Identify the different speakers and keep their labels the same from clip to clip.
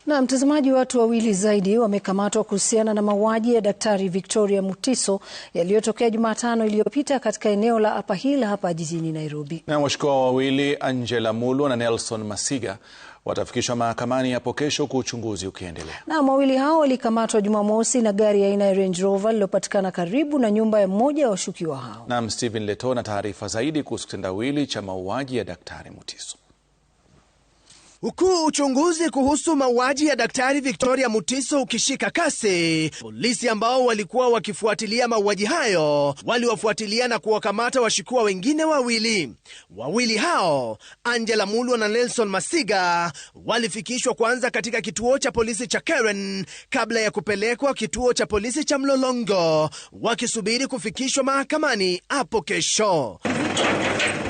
Speaker 1: Na mtazamaji, watu wawili zaidi wamekamatwa kuhusiana na mauaji ya Daktari Victoria Mutiso yaliyotokea Jumatano iliyopita katika eneo la Upper Hill hapa jijini Nairobi.
Speaker 2: Na washukiwa wawili Angela Mulwa na Nelson Masiga watafikishwa mahakamani hapo kesho kwa uchunguzi ukiendelea. Na wawili hao walikamatwa Jumamosi na gari aina ya Range Rover lililopatikana karibu na nyumba ya mmoja wa washukiwa hao. Na Stephen Leto na taarifa zaidi kuhusu kitendawili cha mauaji ya Daktari Mutiso.
Speaker 3: Huku uchunguzi kuhusu mauaji ya Daktari Victoria Mutiso ukishika kasi, polisi ambao walikuwa wakifuatilia mauaji hayo waliwafuatilia na kuwakamata washukiwa wengine wawili. Wawili hao, Angela Mulwa na Nelson Masiga, walifikishwa kwanza katika kituo cha polisi cha Karen kabla ya kupelekwa kituo cha polisi cha Mlolongo, wakisubiri kufikishwa mahakamani hapo kesho.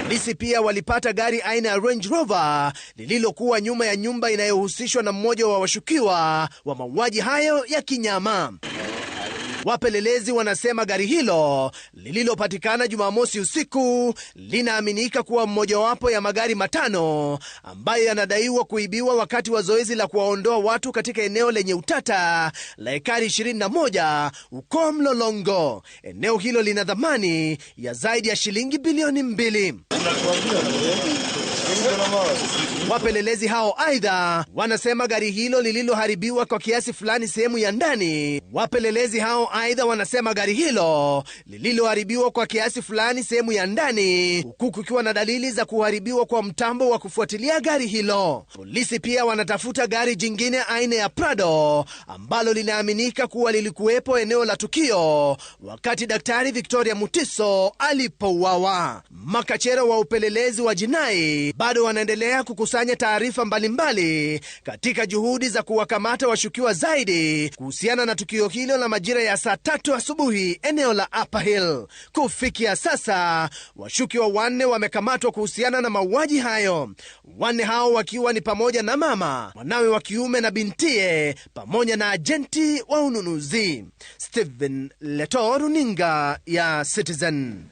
Speaker 3: Polisi pia walipata gari aina ya Range Rover lililokuwa nyuma ya nyumba inayohusishwa na mmoja wa washukiwa wa mauaji hayo ya kinyama. Wapelelezi wanasema gari hilo lililopatikana Jumamosi usiku linaaminika kuwa mmojawapo ya magari matano ambayo yanadaiwa kuibiwa wakati wa zoezi la kuwaondoa watu katika eneo lenye utata la ekari 21 uko Mlolongo. Eneo hilo lina thamani ya zaidi ya shilingi bilioni 2. Wapelelezi hao aidha wanasema gari hilo lililoharibiwa kwa kiasi fulani sehemu ya ndani. Wapelelezi hao aidha wanasema gari hilo lililoharibiwa kwa kiasi fulani sehemu ya ndani, huku kukiwa na dalili za kuharibiwa kwa mtambo wa kufuatilia gari hilo. Polisi pia wanatafuta gari jingine aina ya Prado ambalo linaaminika kuwa lilikuwepo eneo la tukio wakati Daktari Victoria Mutiso alipouawa. Makachero wa upelelezi wa jinai bado wanaendelea kukusanya taarifa mbalimbali katika juhudi za kuwakamata washukiwa zaidi kuhusiana na tukio hilo la majira ya saa 3 asubuhi eneo la Upper Hill. Kufikia sasa, washukiwa 4 wamekamatwa kuhusiana na mauaji hayo. 4 hao wakiwa ni pamoja na mama, mwanawe wa kiume na bintie, pamoja na ajenti wa ununuzi. Stephen Leto, runinga ya Citizen.